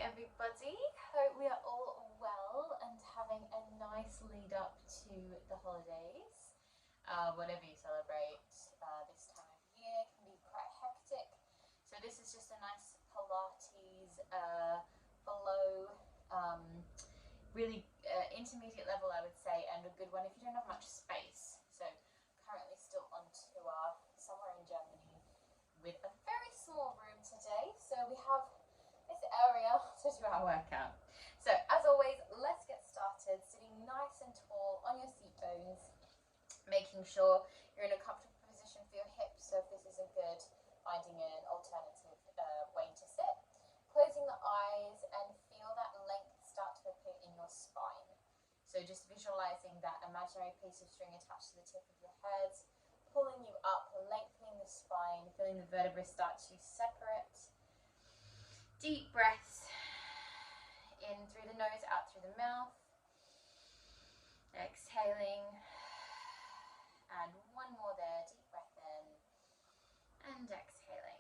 everybody. Hope we are all well and having a nice lead up to the holidays. Whatever you celebrate this time of year can be quite hectic. So this is just a nice Pilates flow, really intermediate level, I would say, and a good one if you don't have much space. So currently still on tour somewhere in Germany with a very small room today. So we have this area to do our workout. So as always, let's get started. Sitting nice and tall on your seat bones, making sure you're in a comfortable position for your hips. So if this isn't good, finding an alternative way to sit. Closing the eyes and feel that length start to appear in your spine. So just visualizing that imaginary piece of string attached to the tip of your head, pulling you up, lengthening the spine, feeling the vertebrae start to separate. Deep breaths in through the nose, out through the mouth. Exhaling. And one more there. Deep breath in and exhaling.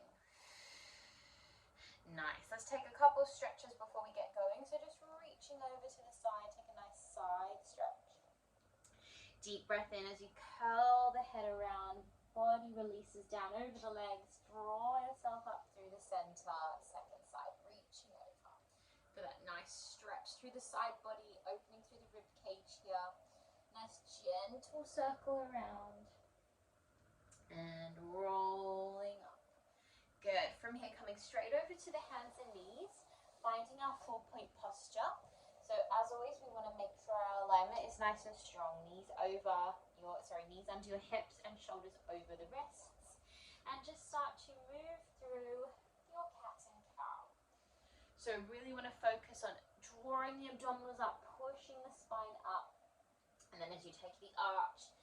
Nice. Let's take a couple stretches before we get going. So just reaching over to the side, take a nice side stretch. Deep breath in as you curl the head around, body releases down over the legs, draw yourself up through the center, second side, reaching over. For that nice stretch through the side body, opening through the rib cage here. Nice gentle circle around and rolling up. Good. From here, coming straight over to the hands and knees, finding our 4-point posture. So as always, we want to make sure our alignment is nice and strong. Knees under your hips and shoulders over the wrists. And just start to move through your cat and cow. So really want to focus on drawing the abdominals up, pushing the spine up. And then as you take the arch,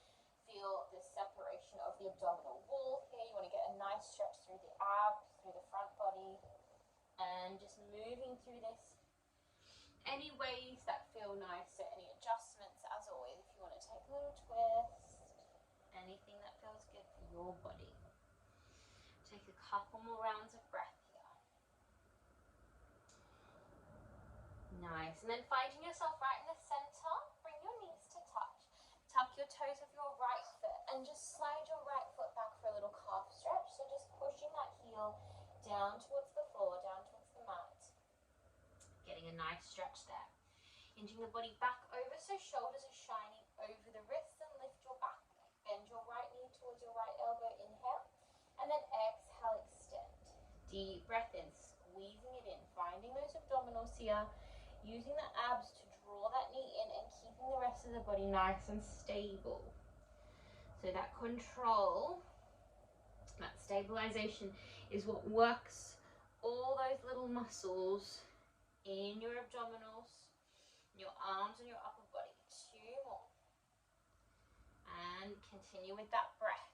feel the separation of the abdominal wall here. You want to get a nice stretch through the abs, through the front body, and just moving through this. Any ways that feel nice, so any adjustments, as always, if you want to take a little twist, anything that feels good for your body. Take a couple more rounds of breath here. Nice, and then finding yourself right in the center, bring your knees to touch. Tuck your toes of your right foot and just slide your right foot back for a little calf stretch. So just pushing that heel down towards the floor, down towards the mat. Getting a nice stretch there. Hinging the body back over so shoulders are shining over the wrists, and lift your back leg. Bend your right knee towards your right elbow, inhale, and then exhale, extend. Deep breath in, squeezing it in, finding those abdominals here, using the abs to draw that knee in and keeping the rest of the body nice and stable. So that control, that stabilization is what works all those little muscles in your abdominals, your arms and your upper body. 2 more. And continue with that breath.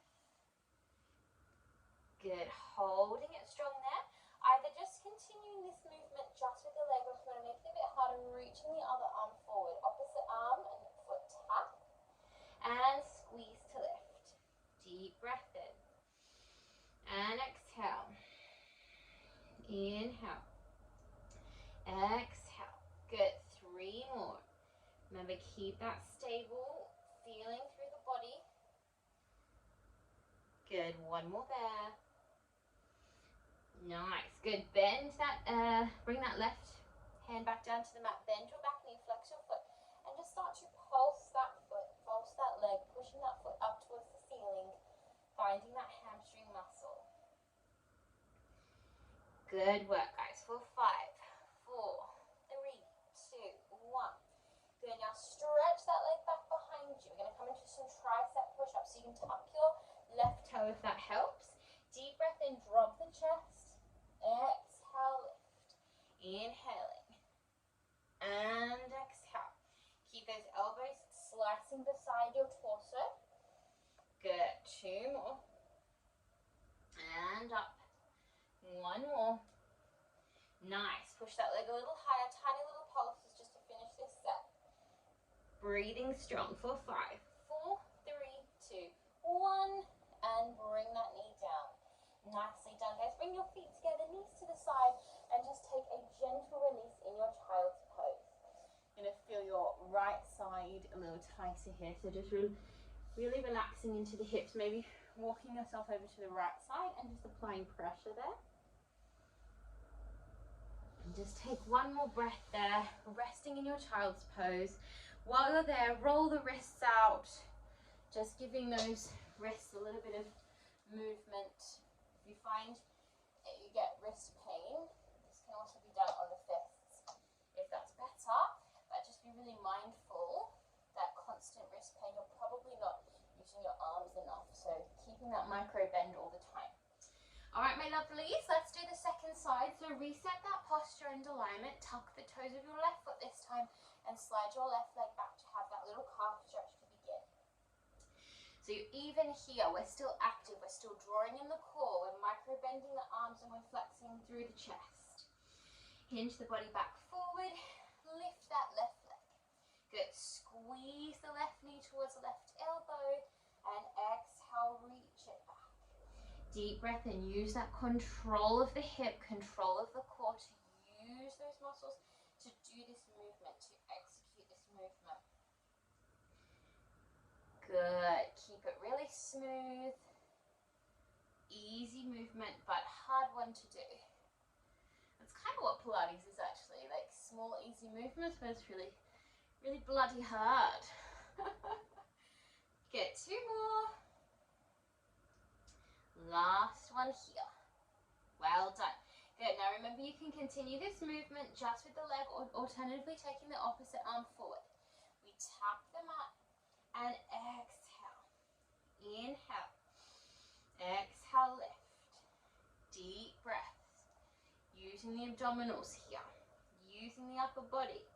Good. Holding it strong there. Either just continuing this movement just with the leg, or if you want to make it a bit harder, reaching the other arm forward. Opposite arm and foot tap. And squeeze to lift. Deep breath in. And exhale. Inhale. Exhale. Good. 3 more. Remember, keep that stable, feeling through the body. Good. 1 more there. Nice. Good. Bend that, bring that left hand back down to the mat. Bend your back knee, flex your foot, and just start to pulse that foot, pulse that leg, pushing that foot up towards the ceiling, finding that hamstring muscle. Good work, guys. For 5, 4, 3, 2, 1. Good. Now stretch that leg back behind you. We're going to come into some tricep push-ups. So you can tuck your left toe if that helps. Deep breath in, drop the chest. Exhale, lift. Inhaling. And exhale. Keep those elbows slicing beside your torso. Good. 2 more. And up. 1 more. Nice. Push that leg a little higher. Tiny little pulses just to finish this set. Breathing strong for 5, 4, 3, 2, 1. And bring that knee down. Nicely done, guys. Bring your feet together, knees to the side, and just take a gentle release a little tighter here. So just really relaxing into the hips, maybe walking yourself over to the right side and just applying pressure there. And just take one more breath there, resting in your child's pose. While you're there, roll the wrists out, just giving those wrists a little bit of movement. If you find that you get wrist pain, this can also be done on the fists if that's better, but just be really mindful that constant wrist pain, you're probably not using your arms enough, so keeping that micro bend all the time. All right, my lovelies, let's do the second side. So reset that posture and alignment, tuck the toes of your left foot this time, and slide your left leg back to have that little calf stretch to begin. So even here, we're still active, we're still drawing in the core, we're micro bending the arms and we're flexing through the chest. Hinge the body back forward, lift that left leg. Good, squeeze the left knee towards the left elbow and exhale, reach it back. Deep breath in, use that control of the hip, control of the core to use those muscles to do this movement, to execute this movement. Good, keep it really smooth, easy movement, but hard one to do. That's kind of what Pilates is actually, like small easy movements, but it's really bloody hard. Good, two more. Last one here. Well done. Good, now remember you can continue this movement just with the leg or alternatively taking the opposite arm forward. We tap the mat and exhale. Inhale. Exhale, lift. Deep breaths. Using the abdominals here. Using the upper body.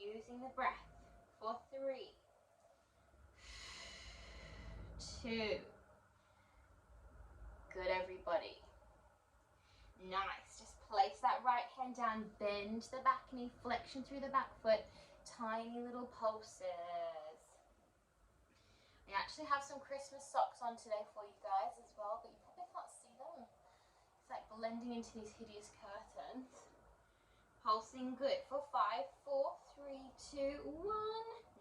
Using the breath for 3, 2. Good, everybody. Nice. Just place that right hand down, bend the back knee, flexion through the back foot, tiny little pulses. I actually have some Christmas socks on today for you guys as well, but you probably can't see them. It's like blending into these hideous curtains. Pulsing good for 5, 4, 3, 2, 1.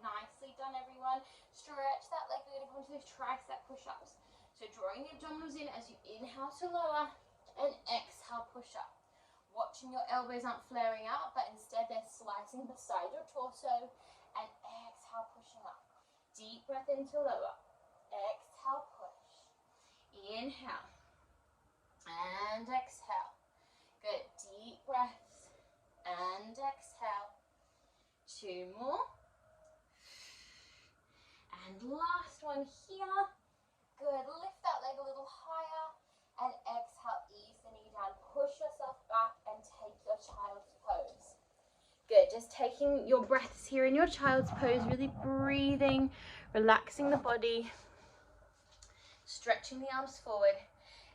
Nicely done, everyone. Stretch that leg. We're going to come to those tricep push-ups. So drawing the abdominals in as you inhale to lower and exhale, push up. Watching your elbows aren't flaring out, but instead they're slicing beside your torso, and exhale, pushing up. Deep breath in to lower. Exhale, push. Inhale. And exhale. Good. Deep breaths. And exhale. 2 more. And last one here. Good, lift that leg a little higher and exhale, ease the knee down, push yourself back and take your child's pose. Good, just taking your breaths here in your child's pose, really breathing, relaxing the body, stretching the arms forward,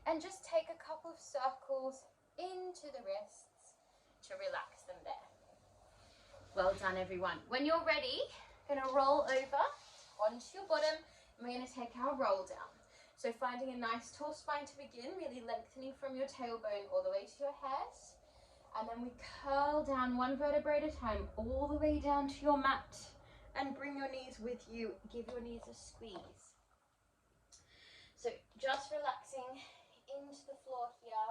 and just take a couple of circles into the wrists to relax them there. Well done, everyone. When you're ready, you're going to roll over onto your bottom. We're going to take our roll down. So finding a nice tall spine to begin, really lengthening from your tailbone all the way to your head. And then we curl down one vertebrae at a time, all the way down to your mat. And bring your knees with you. Give your knees a squeeze. So just relaxing into the floor here.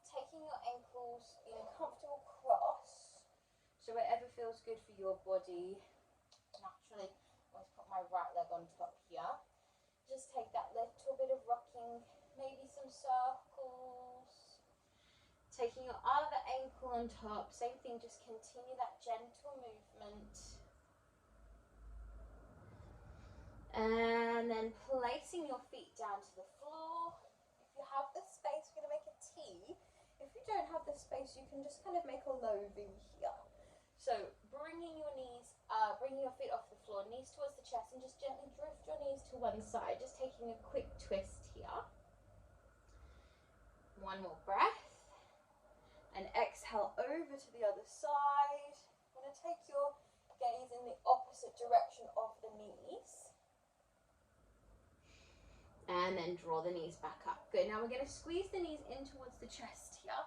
Taking your ankles in a comfortable cross. So wherever feels good for your body. Naturally, always put my right leg on top here. Just take that little bit of rocking, maybe some circles. Taking your other ankle on top, same thing, just continue that gentle movement. And then placing your feet down to the floor. If you have the space, we're going to make a T. If you don't have the space, you can just kind of make a low V here. So bringing your feet off the floor, knees towards the chest, and just gently drift your knees to one side, just taking a quick twist here. One more breath. And exhale over to the other side. I'm going to take your gaze in the opposite direction of the knees. And then draw the knees back up. Good. Now we're going to squeeze the knees in towards the chest here.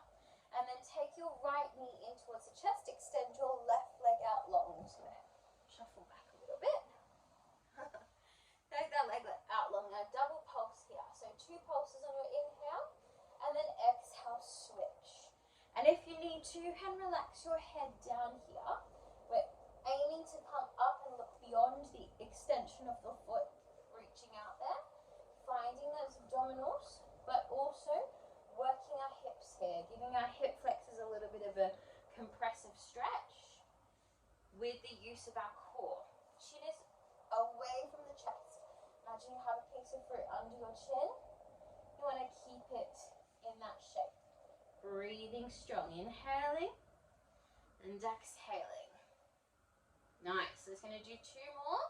And then take your right knee in towards the chest. Extend your left leg out long. So shuffle back a little bit. you too can relax your head down here. We're aiming to come up and look beyond the extension of the foot, reaching out there, finding those abdominals, but also working our hips here, giving our hip flexors a little bit of a compressive stretch with the use of our core. Chin is away from the chest. Imagine you have a piece of fruit under your chin. You want to keep it in that shape. Breathing strong, inhaling and exhaling. Nice, so it's going to do 2 more.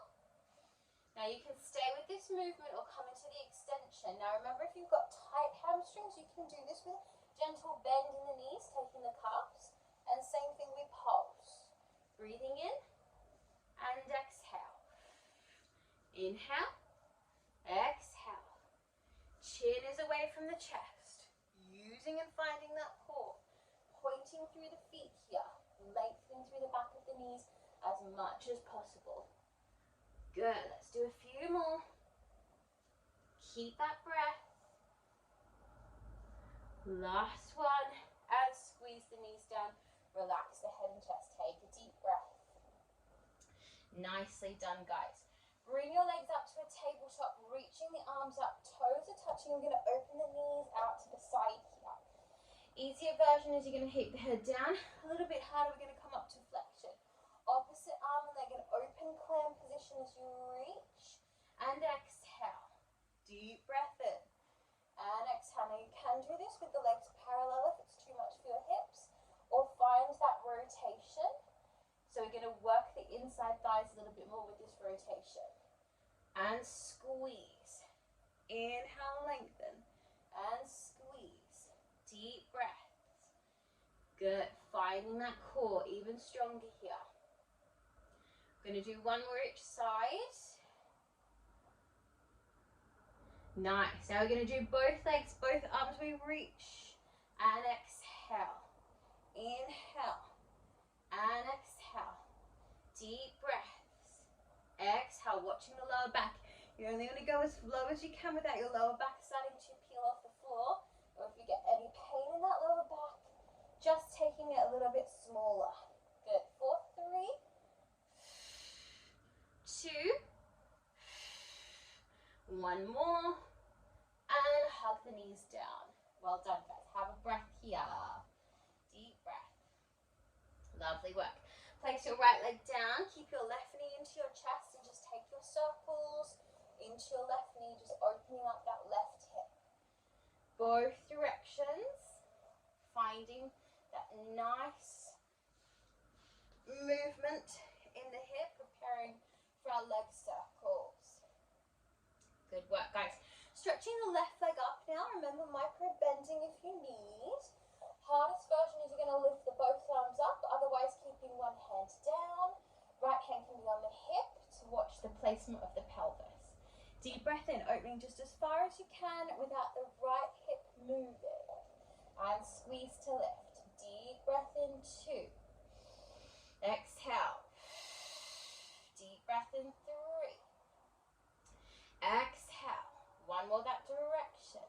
Now you can stay with this movement or come into the extension. Now remember, if you've got tight hamstrings, you can do this with gentle bend in the knees, taking the calves, and same thing with pulse. Breathing in and exhale. Inhale, exhale. Chin is away from the chest. Using and finding that core. Pointing through the feet here. Lengthening through the back of the knees as much as possible. Good, let's do a few more. Keep that breath. Last one. And squeeze the knees down. Relax the head and chest. Take a deep breath. Nicely done, guys. Bring your legs up to a tabletop, reaching the arms up, toes are touching. We're going to open the knees out to the side here. Easier version is you're going to keep the head down. A little bit harder, we're going to come up to flexion. Opposite arm and leg in open clam position as you reach and exhale. Deep breath in and exhale. Now you can do this with the legs parallel if it's too much for your hips, or find that rotation. So we're going to work the inside thighs a little bit more with this rotation. And squeeze. Inhale, lengthen. And squeeze. Deep breaths. Good. Finding that core even stronger here. We're going to do 1 more each side. Nice. Now we're going to do both legs, both arms. We reach and exhale. Inhale and exhale. Deep breaths. Exhale, watching the lower back. You're only going to go as low as you can without your lower back starting to peel off the floor. Or if you get any pain in that lower back, just taking it a little bit smaller. Good. 4, 3, 2, 1 more. And hug the knees down. Well done, guys. Have a breath here. Deep breath. Lovely work. Place your right leg down. Keep your left knee into your chest and just take your circles into your left knee, just opening up that left hip. Both directions. Finding that nice movement in the hip, preparing for our leg circles. Good work, guys. Stretching the left leg up now. Remember, micro bending if you need. Hardest version is you're going to lift the both arms up, otherwise keeping one hand down. Right hand can be on the hip to watch the placement of the pelvis. Deep breath in, opening just as far as you can without the right hip moving. And squeeze to lift. Deep breath in, 2. Exhale. Deep breath in, 3. Exhale. 1 more that direction.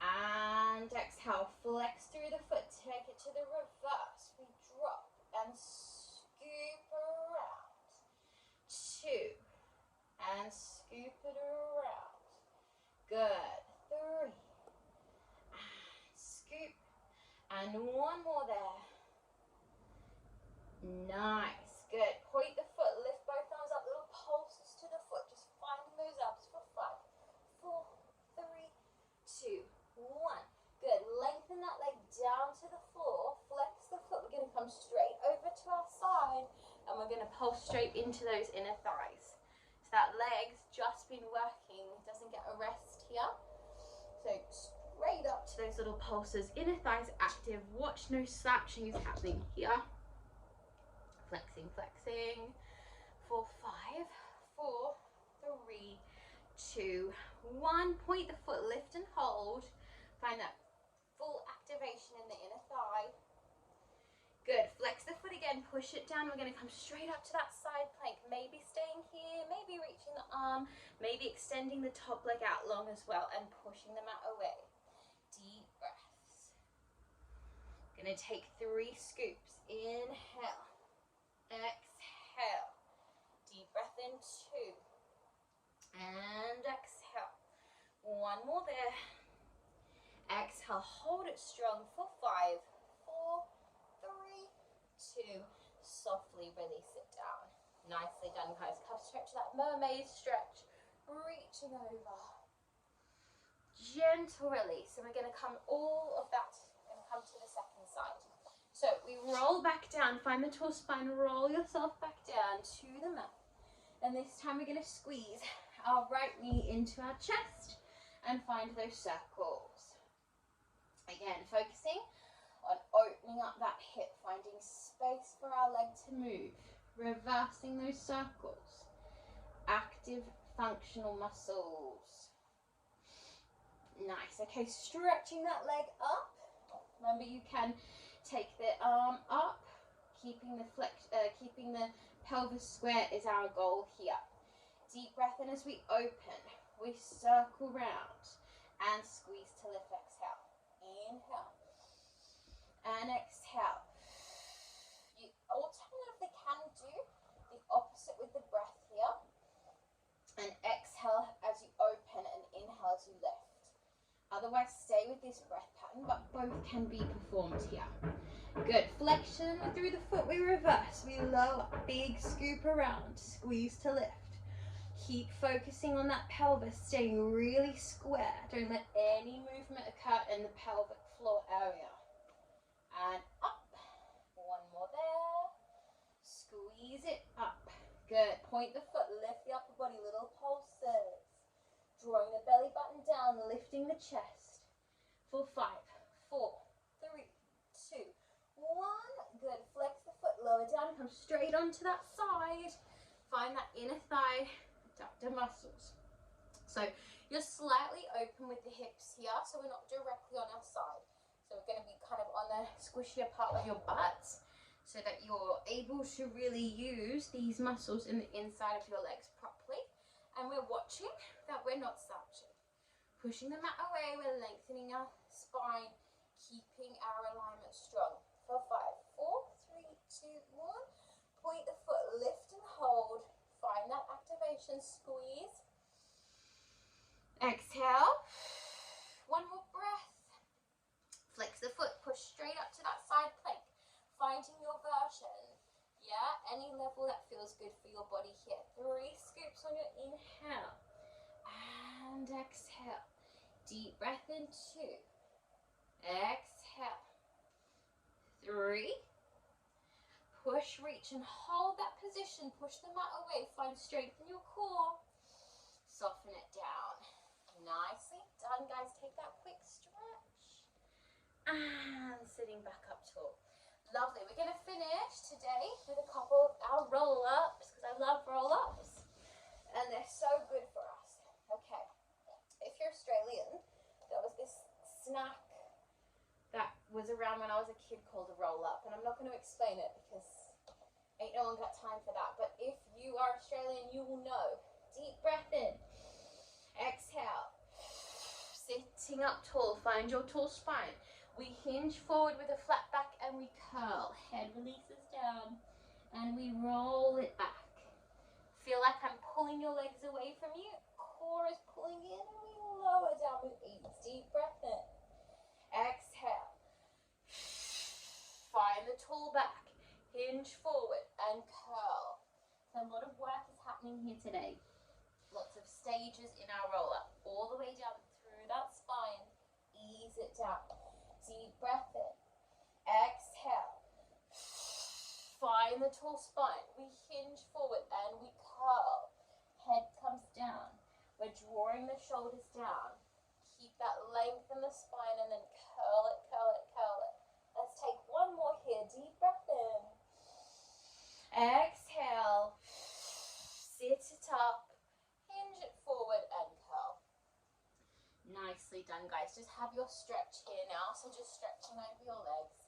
And exhale, flex through the foot, take it to the reverse. We drop and scoop around. 2, and scoop it around. Good. 3, and scoop. And 1 more there. Nice. Good. Point the foot, lift both arms up, little pulses to the foot. Just finding those abs for 5, 4, 3, 2, 1. Good. Lengthen that leg down to the floor. Flex the foot. We're going to come straight over to our side and we're going to pulse straight into those inner thighs. So that leg's just been working. It doesn't get a rest here. So straight up to those little pulses. Inner thighs active. Watch no slouching is happening here. Flexing, flexing. 4, 5, 4, 3, 2, 1. Point the foot, lift and hold. Find that full activation in the inner thigh. Good. Flex the foot again, push it down. We're going to come straight up to that side plank. Maybe staying here, maybe reaching the arm, maybe extending the top leg out long as well and pushing the mat away. Deep breaths. Gonna take 3 scoops. Inhale, exhale. Deep breath in, 2. And exhale. 1 more there. Exhale, hold it strong for 5, 4, 3, 2. Softly release it down. Nicely done, guys. Calf stretch, that mermaid stretch. Reaching over. Gentle release. And we're going to come all of that and come to the second side. So we roll back down. Find the tall spine. Roll yourself back down to the mat. And this time we're going to squeeze our right knee into our chest and find those circles. Again, focusing on opening up that hip, finding space for our leg to move, reversing those circles. Active functional muscles. Nice. Okay, stretching that leg up. Remember, you can take the arm up, keeping the pelvis square is our goal here. Deep breath in as we open. We circle round and squeeze to lift. Exhale. Inhale and exhale. You alternatively can do the opposite with the breath here, and exhale as you open and inhale as you lift. Otherwise, stay with this breath pattern, but both can be performed here. Good. Flexion through the foot, we reverse, we lower, big scoop around, squeeze to lift. Keep focusing on that pelvis, staying really square. Don't let any movement occur in the pelvic floor area. And up. 1 more there. Squeeze it up. Good. Point the foot, lift the upper body, little pulses. Drawing the belly button down, lifting the chest. For 5, 4, 3, 2, 1. Good. Flex the foot, lower down, come straight onto that side. Find that inner thigh abductor muscles. So you're slightly open with the hips here, so we're not directly on our side. So we're going to be kind of on the squishier part of your butt, so that you're able to really use these muscles in the inside of your legs properly. And we're watching that we're not slouching. Pushing the mat away, we're lengthening our spine, keeping our alignment strong. For 5, 4, 3, 2, 1. Point the foot, lift and hold. Find that activation, squeeze. Exhale. 1 more breath. Flex the foot, push straight up to that side plank. Finding your version. Yeah, any level that feels good for your body here. 3 scoops on your inhale. And exhale. Deep breath in, 2. Exhale. 3. Push, reach, and hold that position. Push the mat away. Find strength in your core. Soften it down. Nicely done, guys. Take that quick stretch. And sitting back up tall. Lovely. We're going to finish today with a couple of our roll-ups, because I love roll-ups. And they're so good for us. Okay. If you're Australian, there was this snack that was around when I was a kid called a roll-up, and I'm not going to explain it because ain't no one got time for that. But if you are Australian, you will know. Deep breath in. Exhale. Sitting up tall. Find your tall spine. We hinge forward with a flat back and we curl. Head releases down and we roll it back. Feel like I'm pulling your legs away from you. Core is pulling in and we lower down with ease. Deep breath in. Exhale. Find the tall back. Hinge forward and curl. So a lot of work is happening here today. Lots of stages in our roll-up. All the way down through that spine. Ease it down. Deep breath in. Exhale. Find the tall spine. We hinge forward and we curl. Head comes down. We're drawing the shoulders down. Keep that length in the spine and then curl it, curl it, curl it. Let's take 1 more here. Deep breath in. Exhale. Sit it up. Hinge it forward and curl. Nicely done, guys. Just have your stretch here now. So just stretching over your legs.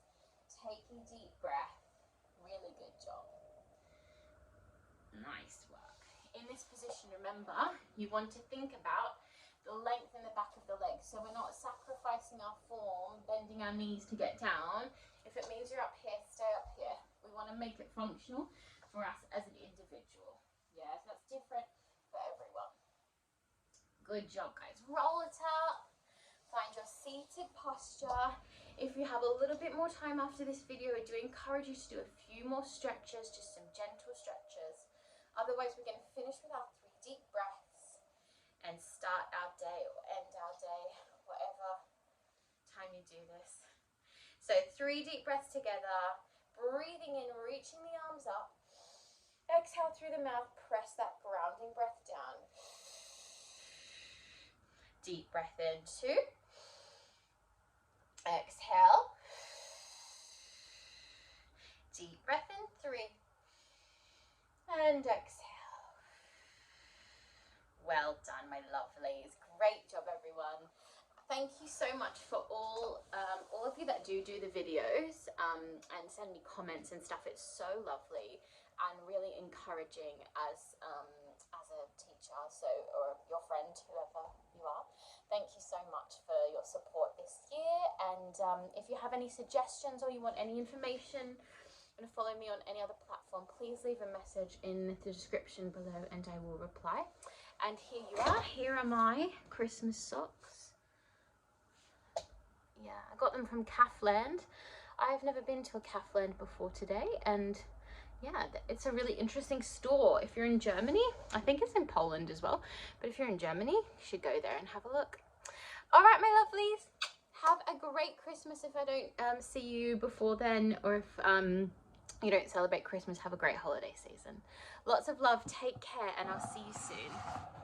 Taking deep breath. Really good job. Nice work. In this position, remember, you want to think about the length in the back of the legs. So we're not sacrificing our form, bending our knees to get down. If and make it functional for us as an individual. Yeah, so that's different for everyone. Good job, guys. Roll it up. Find your seated posture. If you have a little bit more time after this video, I do encourage you to do a few more stretches, just some gentle stretches. Otherwise, we're going to finish with our 3 deep breaths and start our day or end our day, whatever time you do this. So 3 deep breaths together, breathing in, reaching the arms up. Exhale through the mouth, press that grounding breath down. Deep breath in, 2. Exhale. Deep breath in, 3. And exhale. Well done, my lovelies. Great job, everyone. Thank you so much for all of you that do the videos and send me comments and stuff. It's so lovely and really encouraging as a teacher, or your friend, whoever you are. Thank you so much for your support this year. And if you have any suggestions or you want any information and follow me on any other platform, please leave a message in the description below and I will reply. And here you are. Here are my Christmas socks. Yeah, I got them from Calfland. I've never been to a Calfland before today, and yeah, it's a really interesting store. If you're in Germany, I think it's in Poland as well, but if you're in Germany, you should go there and have a look. All right, my lovelies, have a great Christmas if I don't see you before then, or if you don't celebrate Christmas, have a great holiday season. Lots of love, take care, and I'll see you soon.